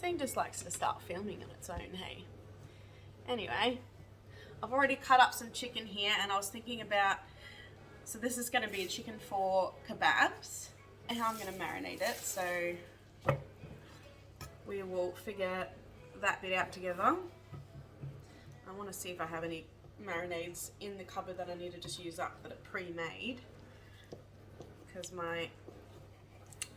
thing just likes to start filming on its own, hey? Anyway, I've already cut up some chicken here, and I was thinking about, so this is going to be a chicken for kebabs, and how I'm going to marinate it, so we will figure that bit out together. I want to see if I have any marinades in the cupboard that I need to just use up that are pre-made, because my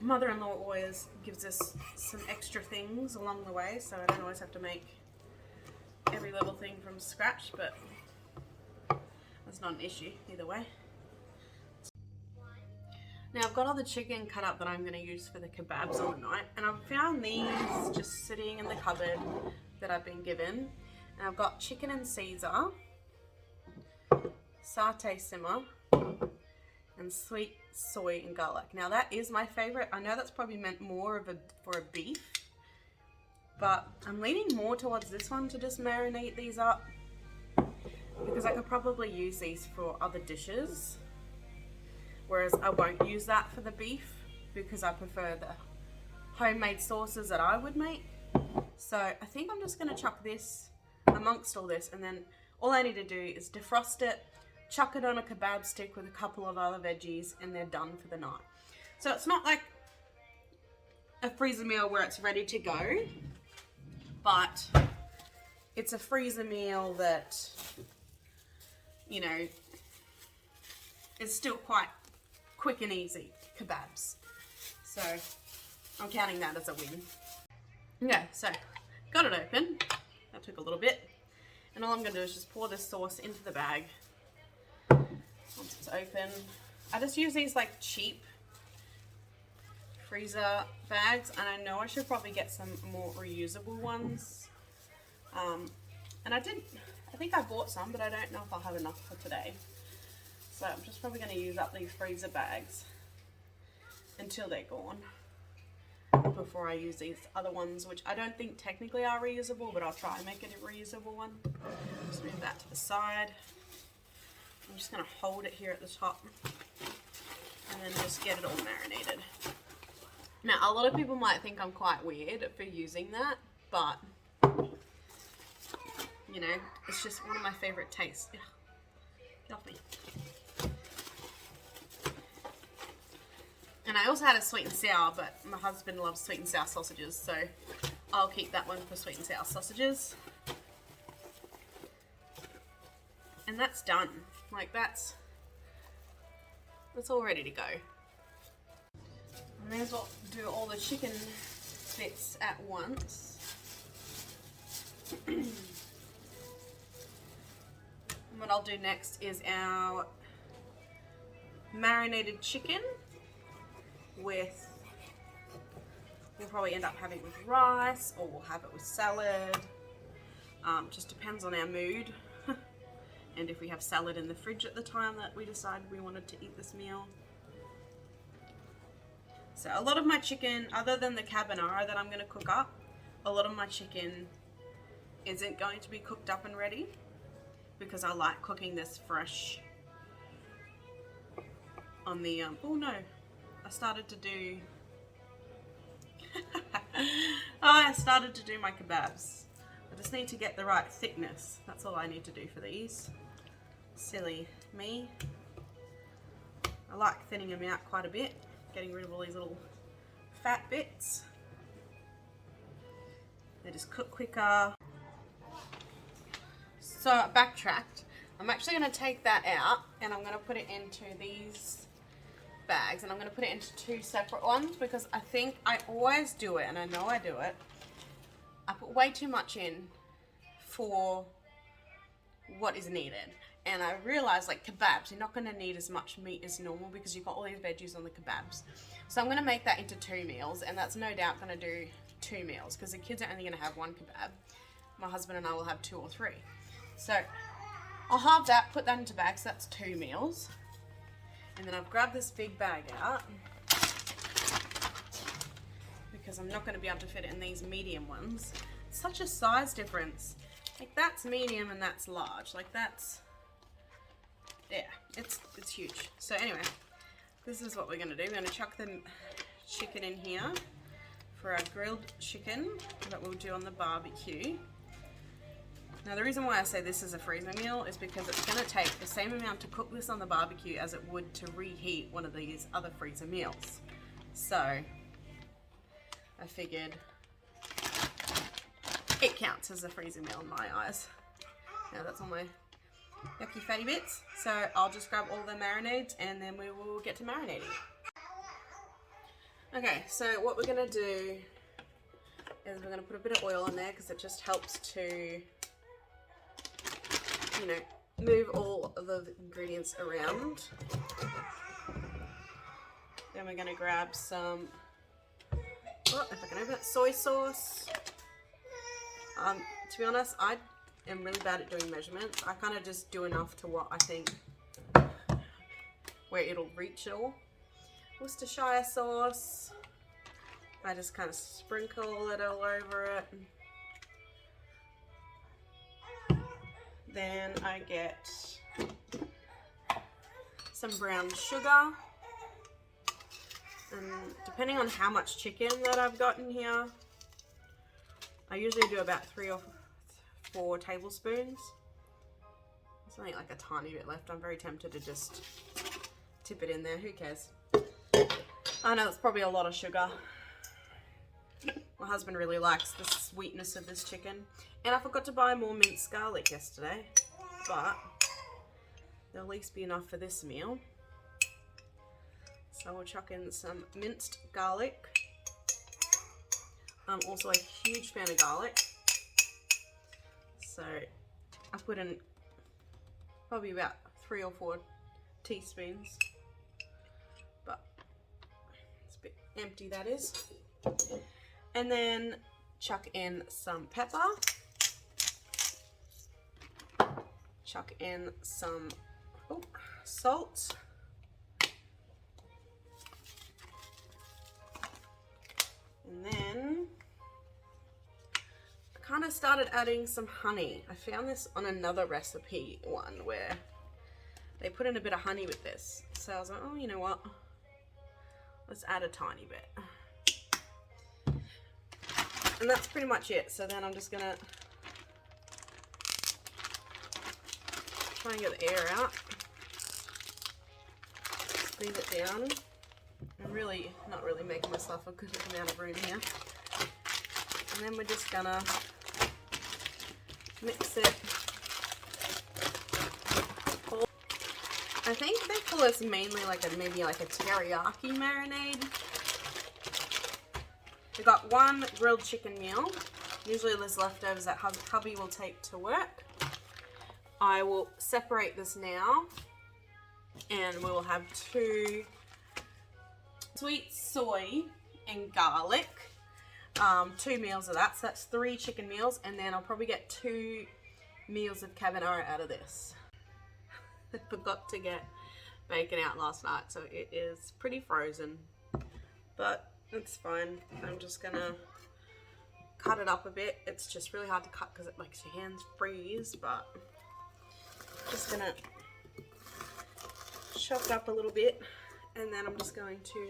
mother-in-law always gives us some extra things along the way, so I don't always have to make every little thing from scratch, but that's not an issue either way. Now I've got all the chicken cut up that I'm going to use for the kebabs on the night, and I've found these just sitting in the cupboard that I've been given. And I've got chicken and Caesar, satay simmer, and sweet soy and garlic. Now that is my favorite. I know that's probably meant more of for a beef, but I'm leaning more towards this one to just marinate these up, because I could probably use these for other dishes, whereas I won't use that for the beef because I prefer the homemade sauces that I would make. So I think I'm just going to chuck this amongst all this, and then all I need to do is defrost it, chuck it on a kebab stick with a couple of other veggies, and they're done for the night. So it's not like a freezer meal where it's ready to go, but it's a freezer meal that, you know, is still quite quick and easy kebabs. So I'm counting that as a win. Okay, so got it open. That took a little bit. And all I'm going to do is just pour this sauce into the bag. Once it's open, I just use these like cheap freezer bags, and I know I should probably get some more reusable ones. And I think I bought some, but I don't know if I'll have enough for today. So I'm just probably going to use up these freezer bags until they're gone before I use these other ones, which I don't think technically are reusable, but I'll try and make it a reusable one. Just move that to the side. I'm just going to hold it here at the top and then just get it all marinated. Now, a lot of people might think I'm quite weird for using that, but, you know, it's just one of my favorite tastes. Ugh. Get off me. And I also had a sweet and sour, but my husband loves sweet and sour sausages, so I'll keep that one for sweet and sour sausages. And that's done. Like, that's all ready to go. I may as well do all the chicken bits at once. And what I'll do next is our marinated chicken with, we'll probably end up having it with rice, or we'll have it with salad. Just depends on our mood and if we have salad in the fridge at the time that we decided we wanted to eat this meal. So a lot of my chicken, other than the Cabonara that I'm going to cook up, a lot of my chicken isn't going to be cooked up and ready, because I like cooking this fresh on the, oh no, I started to do, I started to do my kebabs. I just need to get the right thickness. That's all I need to do for these. Silly me. I like thinning them out quite a bit, getting rid of all these little fat bits. They just cook quicker. So I backtracked. I'm actually going to take that out and I'm going to put it into these bags, and I'm going to put it into two separate ones, because I think I always do it, and I know I do it. I put way too much in for what is needed. And I realized, like kebabs, you're not going to need as much meat as normal because you've got all these veggies on the kebabs. So I'm going to make that into 2 meals, and that's no doubt going to do 2 meals because the kids are only going to have 1 kebab. My husband and I will have 2 or 3. So I'll halve that, put that into bags, so that's 2 meals. And then I've grabbed this big bag out because I'm not going to be able to fit it in these medium ones. It's such a size difference. Like, that's medium and that's large. Like, that's, yeah, it's huge. So anyway, this is what we're going to do. We're going to chuck the chicken in here for our grilled chicken that we'll do on the barbecue. Now the reason why I say this is a freezer meal is because it's going to take the same amount to cook this on the barbecue as it would to reheat one of these other freezer meals. So I figured it counts as a freezer meal in my eyes. Now that's all my yucky fatty bits. So I'll just grab all the marinades and then we will get to marinating. Okay, so what we're going to do is we're going to put a bit of oil in there because it just helps to, you know, move all of the ingredients around. Then we're going to grab some, oh, if I can open it, soy sauce. To be honest, I am really bad at doing measurements. I kind of just do enough to what I think where it'll reach it all. Worcestershire sauce. I just kind of sprinkle it all over it. Then I get some brown sugar. And depending on how much chicken that I've got in here, I usually do about 3 or 4 tablespoons. There's only like a tiny bit left. I'm very tempted to just tip it in there. Who cares? I know it's probably a lot of sugar. My husband really likes the sweetness of this chicken. And I forgot to buy more minced garlic yesterday, but there'll at least be enough for this meal. So we'll chuck in some minced garlic. I'm also a huge fan of garlic. So I put in probably about 3 or 4 teaspoons. But it's a bit empty, that is. And then chuck in some pepper. Chuck in some salt. And then I kind of started adding some honey. I found this on another recipe one where they put in a bit of honey with this. So I was like, oh, you know what? Let's add a tiny bit. And that's pretty much it. So then I'm just gonna try and get the air out. Squeeze it down. I'm really not really making myself a good amount of room here. And then we're just gonna mix it. I think they call this mainly like maybe like a teriyaki marinade. We got 1 grilled chicken meal. Usually there's leftovers that hubby will take to work. I will separate this now, and we will have 2 sweet soy and garlic. 2 meals of that, so that's 3 chicken meals, and then I'll probably get 2 meals of carbonara out of this. I forgot to get bacon out last night, so it is pretty frozen, but it's fine. I'm just gonna cut it up a bit. It's just really hard to cut because it makes your hands freeze, but just gonna chop it up a little bit, and then I'm just going to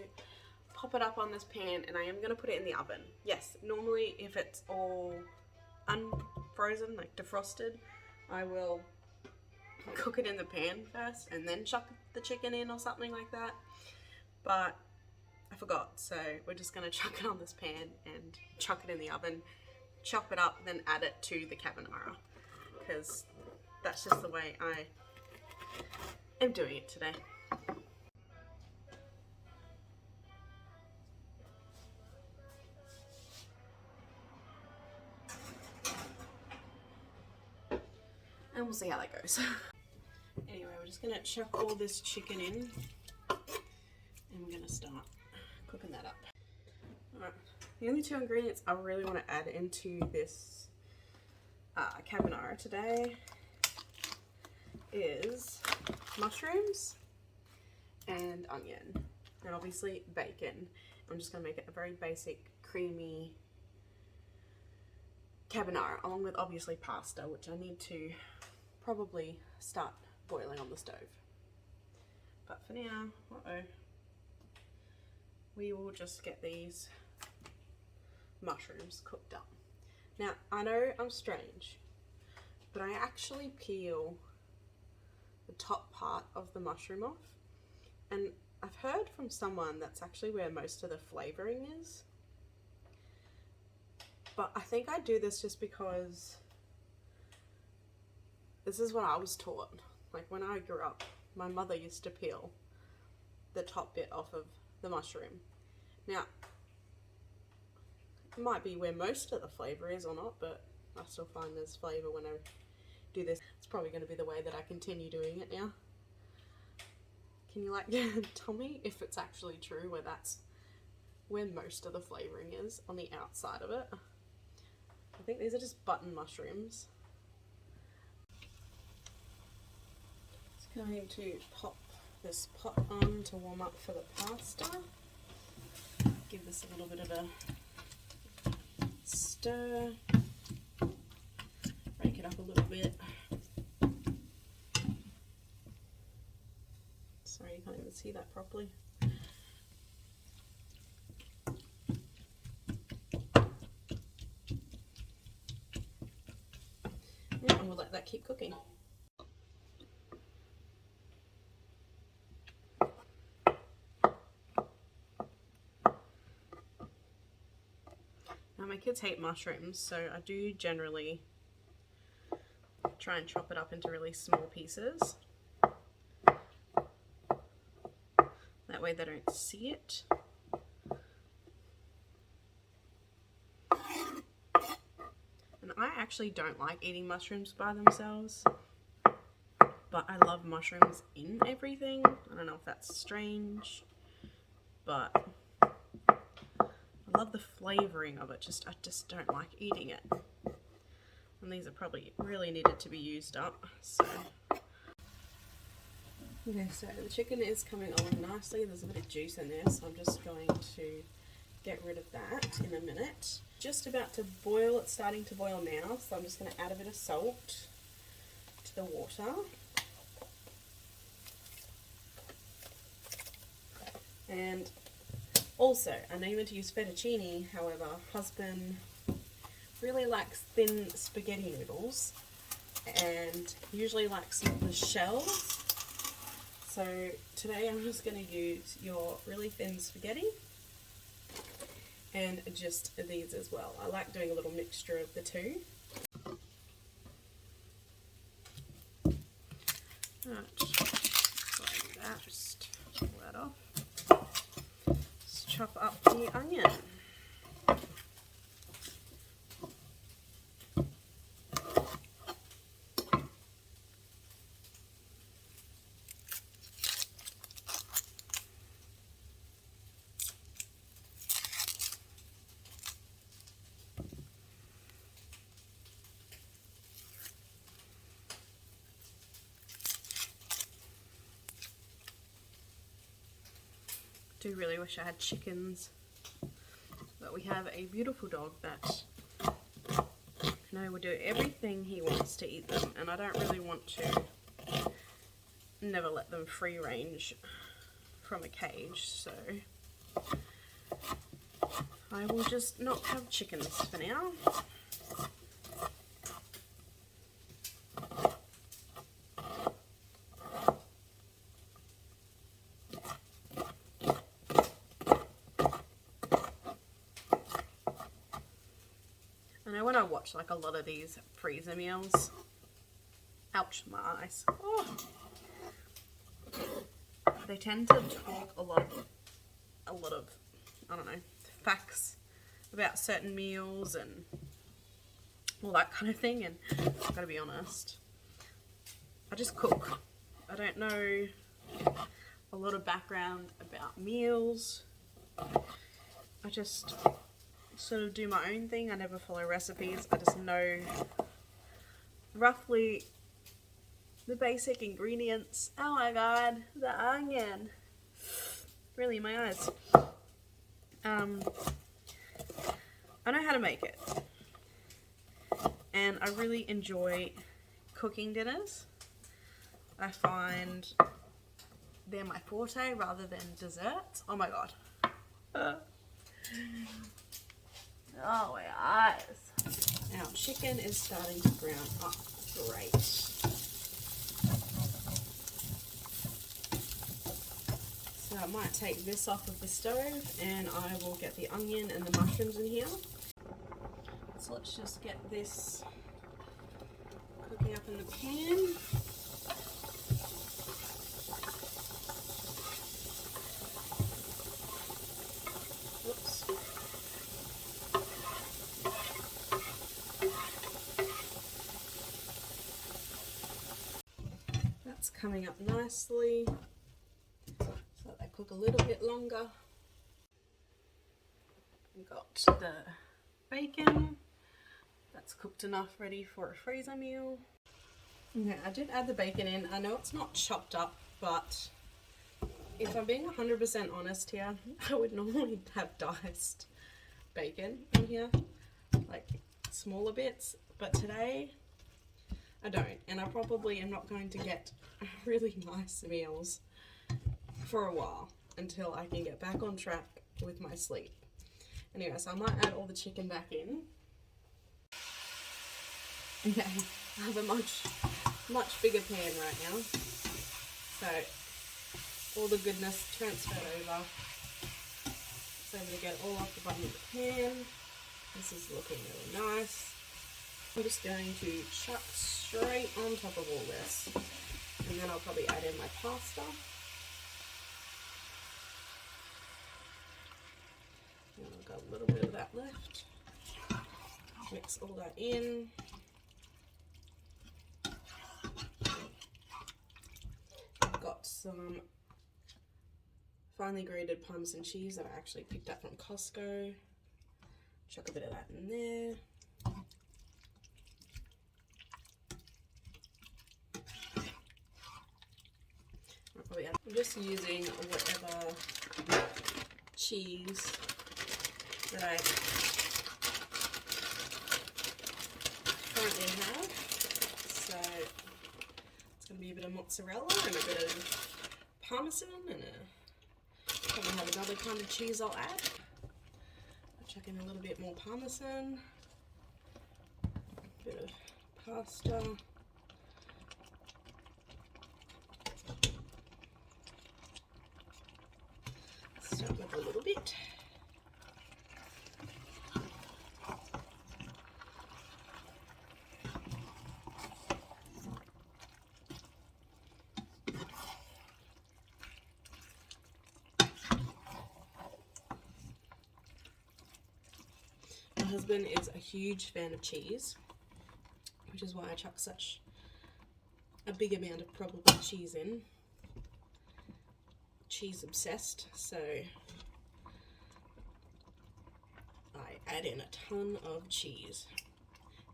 pop it up on this pan, and I am gonna put it in the oven. Yes, normally if it's all unfrozen, like defrosted, I will cook it in the pan first and then chuck the chicken in or something like that, but I forgot, so we're just going to chuck it on this pan and chuck it in the oven, chop it up, then add it to the carbonara, because that's just the way I am doing it today. And we'll see how that goes. Anyway, we're just going to chuck all this chicken in, and we're going to start cooking that up. Alright, the only 2 ingredients I really want to add into this carbonara today is mushrooms and onion, and obviously bacon. I'm just going to make it a very basic, creamy carbonara, along with obviously pasta, which I need to probably start boiling on the stove. But for now, we will just get these mushrooms cooked up. Now, I know I'm strange, but I actually peel the top part of the mushroom off, and I've heard from someone that's actually where most of the flavoring is. But I think I do this just because this is what I was taught. Like when I grew up, my mother used to peel the top bit off of the mushroom. Now, it might be where most of the flavour is or not, but I still find there's flavour when I do this. It's probably going to be the way that I continue doing it now. Can you like tell me if it's actually true where that's where most of the flavouring is, on the outside of it? I think these are just button mushrooms. Just going to pop this pot on to warm up for the pasta. Give this a little bit of a stir. Break it up a little bit. Sorry, you can't even see that properly. Yeah, and we'll let that keep cooking. Now my kids hate mushrooms, so I do generally try and chop it up into really small pieces. That way they don't see it. And I actually don't like eating mushrooms by themselves, but I love mushrooms in everything. I don't know if that's strange, but I love the flavouring of it. I just don't like eating it. And these are probably really needed to be used up. So okay, so the chicken is coming along nicely. There's a bit of juice in there, so I'm just going to get rid of that in a minute. Just about to boil. It's starting to boil now, so I'm just going to add a bit of salt to the water. And also, I know you meant to use fettuccine, however, husband really likes thin spaghetti noodles and usually likes the shells. So today I'm just going to use your really thin spaghetti and just these as well. I like doing a little mixture of the two. Right, so I do that, just pull that off. Let's chop up the onion. I do really wish I had chickens, but we have a beautiful dog that will do everything he wants to eat them, and I don't really want to never let them free range from a cage, so I will just not have chickens for now. When I watch like a lot of these freezer meals, ouch, my eyes. Oh. They tend to talk a lot of, I don't know, facts about certain meals and all that kind of thing, and I've got to be honest, I just cook. I don't know a lot of background about meals. I just sort of do my own thing. I never follow recipes. I just know roughly the basic ingredients. Oh my god, the onion. Really, my eyes. I know how to make it. And I really enjoy cooking dinners. I find they're my forte rather than desserts. Oh my god. Oh my eyes. Our chicken is starting to brown up. Great. So I might take this off of the stove and I will get the onion and the mushrooms in here. So let's just get this cooking up in the pan. Whoops. That's coming up nicely. So they cook a little bit longer. We've got the bacon. That's cooked enough, ready for a freezer meal. Okay, I did add the bacon in. I know it's not chopped up, but if I'm being 100% honest here, I would normally have diced bacon in here, like smaller bits, but today I don't, and I probably am not going to get really nice meals for a while until I can get back on track with my sleep. Anyway, so I might add all the chicken back in. Okay, I have a much bigger pan right now, so all the goodness transferred over. So I'm going to get it all off the bottom of the pan. This is looking really nice. I'm just going to chuck straight on top of all this, and then I'll probably add in my pasta. And I've got a little bit of that left. Mix all that in. I've got some finely grated Parmesan cheese that I actually picked up from Costco. Chuck a bit of that in there. I'm just using whatever cheese that I currently have. So it's going to be a bit of mozzarella and a bit of Parmesan and probably have another kind of cheese I'll add. I'll chuck in a little bit more Parmesan, a bit of pasta. Start with a little bit. My husband is a huge fan of cheese, which is why I chuck such a big amount of probably cheese in. Cheese obsessed, so I add in a ton of cheese.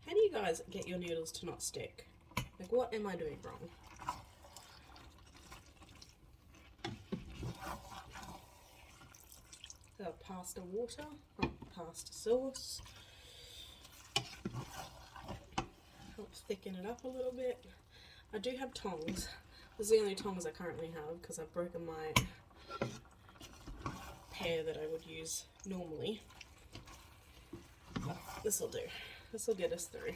How do you guys get your noodles to not stick? Like, what am I doing wrong? So pasta water, not pasta sauce. Helps thicken it up a little bit. I do have tongs. This is the only tongs I currently have because I've broken my pair that I would use normally. But this will do. This will get us through.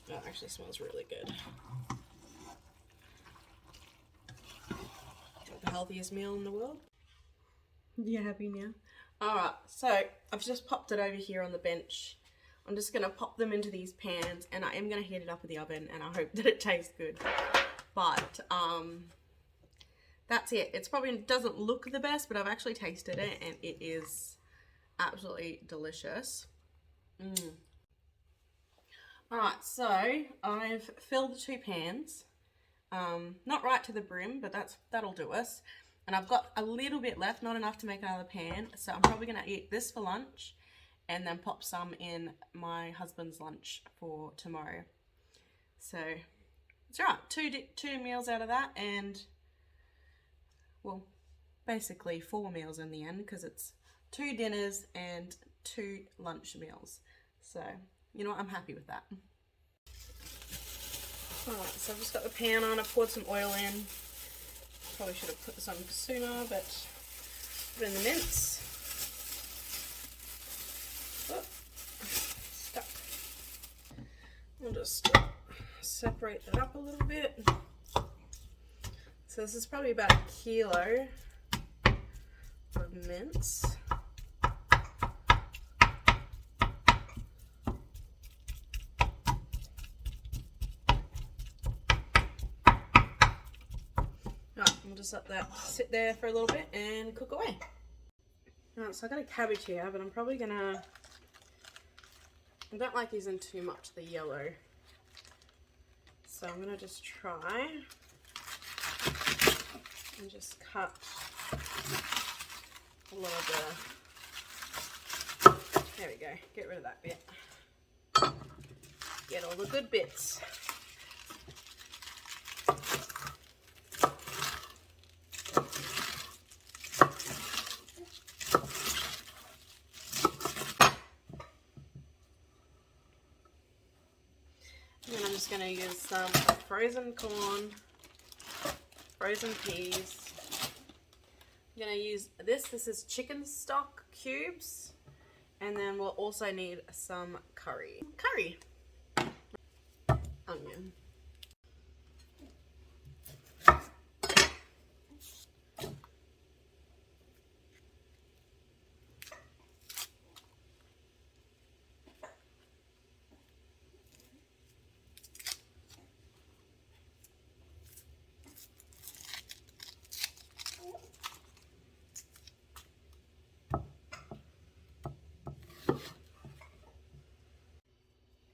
Oh, it actually smells really good. The healthiest meal in the world. You happy now? Alright, so I've just popped it over here on the bench. I'm just going to pop them into these pans and I am going to heat it up in the oven and I hope that it tastes good. But that's it. It's probably doesn't look the best, but I've actually tasted it and it is absolutely delicious. Alright, so I've filled the two pans. Not right to the brim, but that'll do us. And I've got a little bit left, not enough to make another pan. So I'm probably going to eat this for lunch and then pop some in my husband's lunch for tomorrow. So it's all right. Two meals out of that, and well, basically 4 meals in the end because it's 2 dinners and 2 lunch meals. So you know what, I'm happy with that. Alright, so I've just got the pan on. I poured some oil in. Probably should have put this on sooner, but Put in the mince. Oh, stuck. We'll just separate it up a little bit. So this is probably about 1 kilo of mince. Right, we'll just let that sit there for a little bit and cook away. Right, so I got a cabbage here, but I'm probably gonna, I don't like using too much the yellow. So I'm gonna just try and just cut a lot of the, there we go, get rid of that bit. Get all the good bits. And then I'm just going to use some frozen corn, frozen peas. I'm going to use this. This is chicken stock cubes. And then we'll also need some curry. Onion.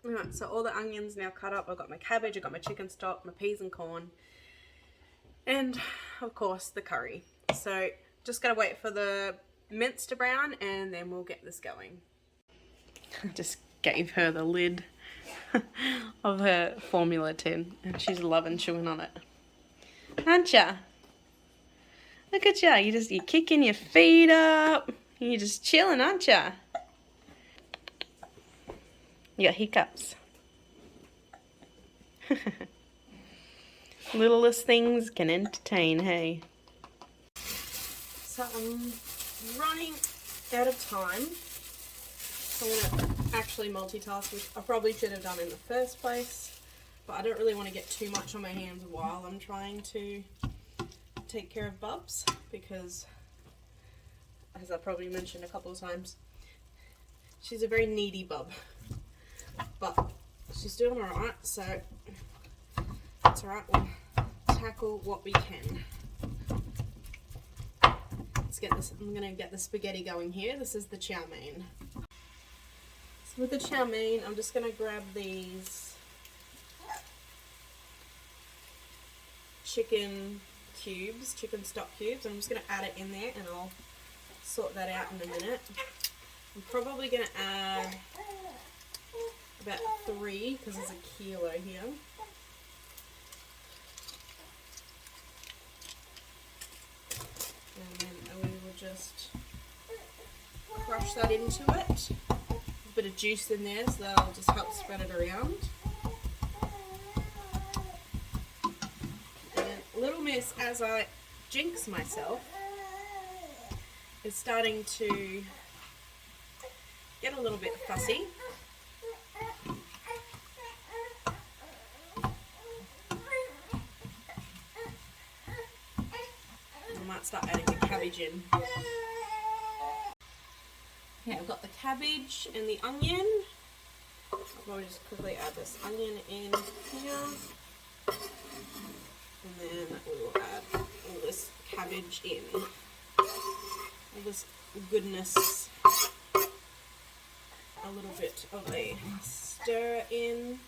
Alright, so all the onions now cut up. I've got my cabbage, I've got my chicken stock, my peas and corn, and of course the curry. So just gotta wait for the mince to brown and then we'll get this going. I just gave her the lid of her formula tin and she's loving chewing on it. Aren't ya? Look at ya, you're kicking your feet up. You're just chilling, aren't ya? You got hiccups. Littlest things can entertain, hey? So I'm running out of time. So I'm going to actually multitask, which I probably should have done in the first place. But I don't really want to get too much on my hands while I'm trying to take care of Bubs. Because, as I probably mentioned a couple of times, she's a very needy bub. But she's doing alright, so it's alright, we'll tackle what we can. Let's get this, I'm going to get the spaghetti going here. This is the chow mein. So with the chow mein, I'm just going to grab these chicken cubes, chicken stock cubes, and I'm just going to add it in there and I'll sort that out in a minute. I'm probably going to add about 3 because there's a kilo here. And then we will just crush that into it. A bit of juice in there, so that'll just help spread it around. And Little Miss, as I jinx myself, is starting to get a little bit fussy. Start adding the cabbage in. Okay, I've got the cabbage and the onion. I'll probably just quickly add this onion in here. And then we will add all this cabbage in. All this goodness. A little bit of a stir in.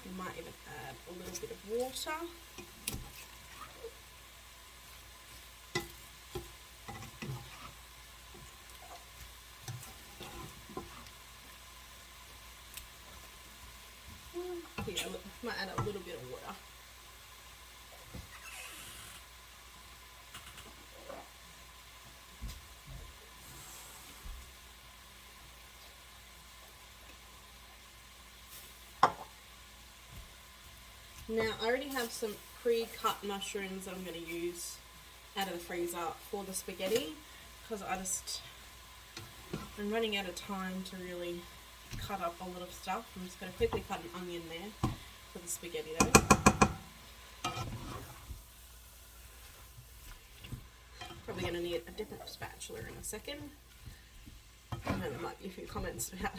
We might even add a little bit of water. Here, might add a little bit of water. Now I already have some pre-cut mushrooms that I'm going to use out of the freezer for the spaghetti, because I'm running out of time to really cut up a lot of stuff. I'm just going to quickly cut an onion there for the spaghetti though. Probably going to need a different spatula in a second. I know there might be a few comments about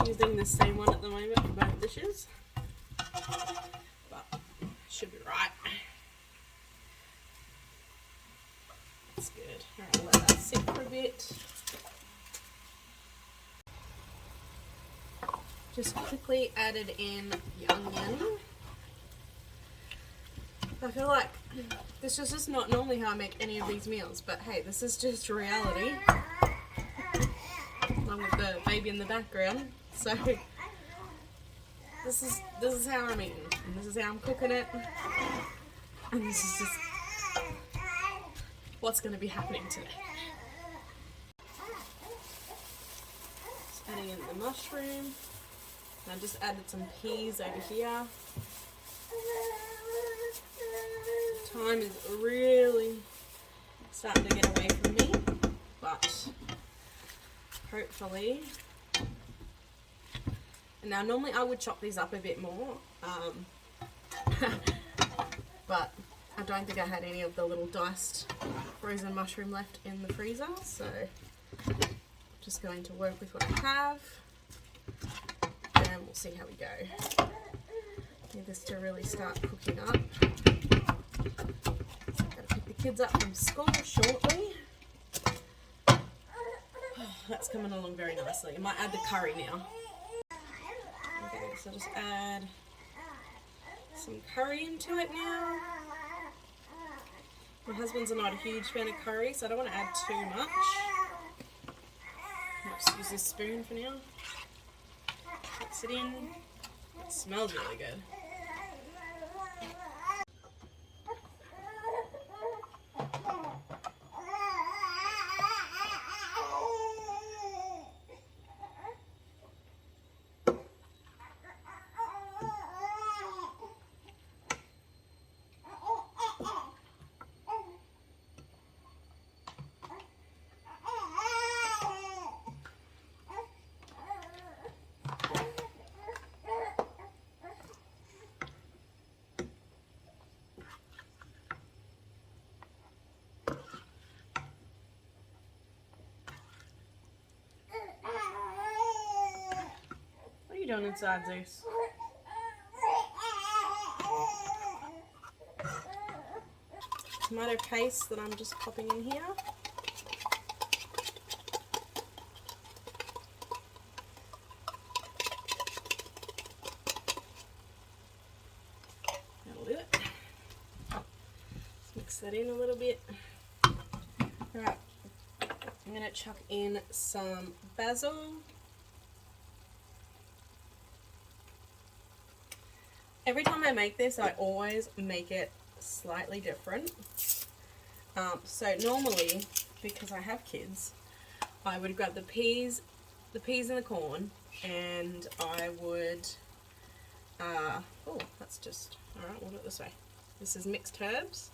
using the same one at the moment for both dishes, but should be right. That's good. Alright, I'll let that sit for a bit. Just quickly added in the onion. I feel like this is just not normally how I make any of these meals, but hey, this is just reality. Along with the baby in the background, so this is how I'm eating, and this is how I'm cooking it, and this is just what's going to be happening today. Just adding in the mushroom. I just added some peas over here. Time is really starting to get away from me, but hopefully. And now normally I would chop these up a bit more, but I don't think I had any of the little diced frozen mushroom left in the freezer, so I'm just going to work with what I have, and we'll see how we go. Need this to really start cooking up. So I've got to pick the kids up from school shortly. That's coming along very nicely. I might add the curry now. Okay, so just add some curry into it now. My husband's not a huge fan of curry, so I don't want to add too much. I'll just use this spoon for now. Mix it in. It smells really good. What are you doing inside, Zeus? Tomato paste that I'm just popping in here. That'll do it. Let's mix that in a little bit. Alright, I'm going to chuck in some basil. Every time I make this, I always make it slightly different. So normally, because I have kids, I would grab the peas and the corn, and I would, oh, that's just, alright, we'll do it this way. This is mixed herbs.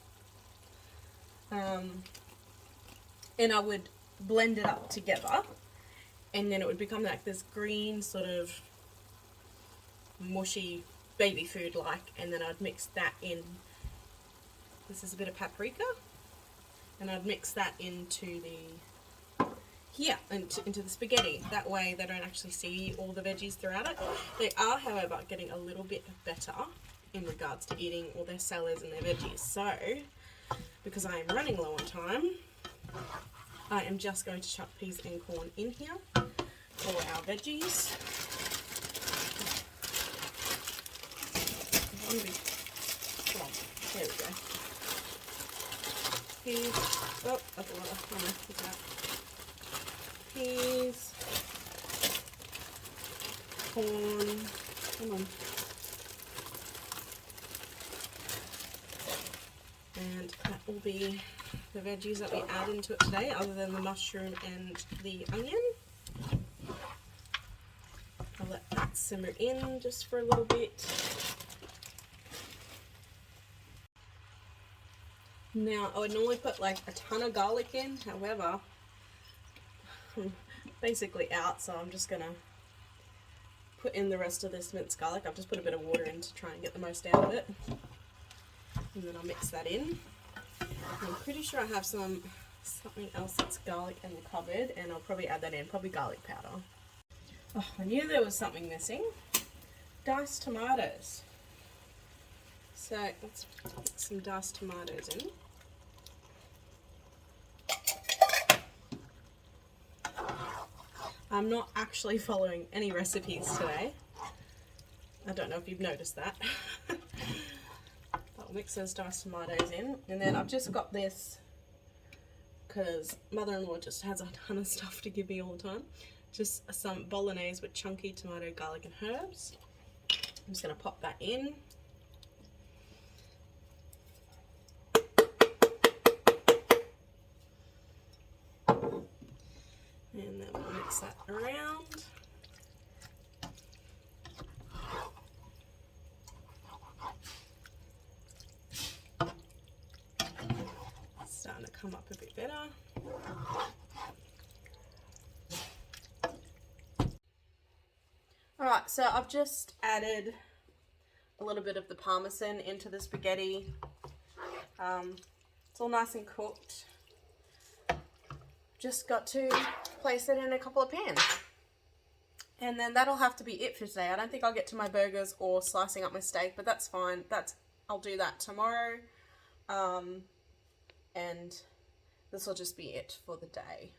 And I would blend it up together, and then it would become like this green sort of mushy baby food like, and then I'd mix that in. This is a bit of paprika, and I'd mix that into into the spaghetti. That way they don't actually see all the veggies throughout it. They are, however, getting a little bit better in regards to eating all their salads and their veggies. So, because I am running low on time, I am just going to chuck peas and corn in here for our veggies. There we go. Peas. Oh, that's a lot of, oh no, look at that. Peas. Corn. Come on. And that will be the veggies that we add into it today, other than the mushroom and the onion. I'll let that simmer in just for a little bit. Now, I would normally put like a ton of garlic in, however, I'm basically out, so I'm just going to put in the rest of this minced garlic. I've just put a bit of water in to try and get the most out of it. And then I'll mix that in. I'm pretty sure I have something else that's garlic in the cupboard, and I'll probably add that in, probably garlic powder. Oh, I knew there was something missing. Diced tomatoes. So let's put some diced tomatoes in. I'm not actually following any recipes today. I don't know if you've noticed that. I'll mix those diced tomatoes in, and then I've just got this because mother-in-law just has a ton of stuff to give me all the time. Just some bolognese with chunky tomato, garlic and herbs. I'm just going to pop that in. And then we'll mix that around. It's starting to come up a bit better. Alright, so I've just added a little bit of the parmesan into the spaghetti. It's all nice and cooked. Just got to place it in a couple of pans. And then that'll have to be it for today. I don't think I'll get to my burgers or slicing up my steak, but that's fine. I'll do that tomorrow. And this will just be it for the day.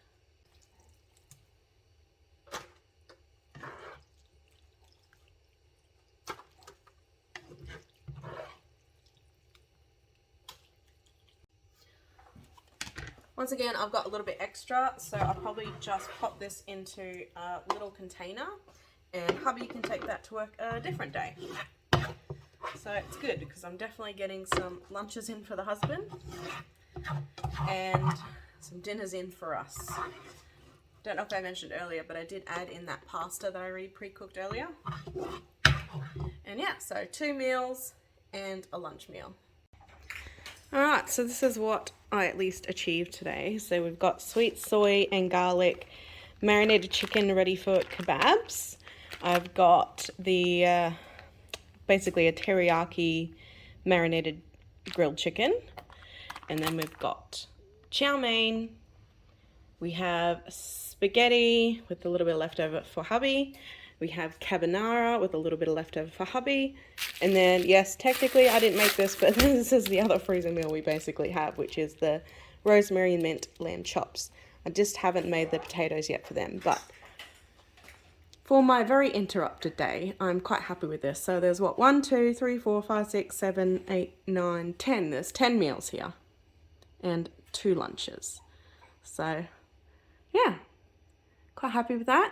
Once again, I've got a little bit extra, so I'll probably just pop this into a little container, and hubby can take that to work a different day. So it's good because I'm definitely getting some lunches in for the husband and some dinners in for us. Don't know if I mentioned earlier, but I did add in that pasta that I already pre-cooked earlier. And yeah, so 2 meals and a lunch meal. Alright, so this is what I at least achieved today. So we've got sweet soy and garlic marinated chicken ready for kababs. I've got the basically a teriyaki marinated grilled chicken. And then we've got chow mein. We have spaghetti with a little bit leftover for hubby. We have carbonara with a little bit of leftover for hubby. And then, yes, technically I didn't make this, but this is the other freezer meal we basically have, which is the Rosemary Mint Lamb chops. I just haven't made the potatoes yet for them, but for my very interrupted day, I'm quite happy with this. So there's what, 1, 2, 3, 4, 5, 6, 7, 8, 9, 10. There's 10 meals here and 2 lunches. So yeah, quite happy with that.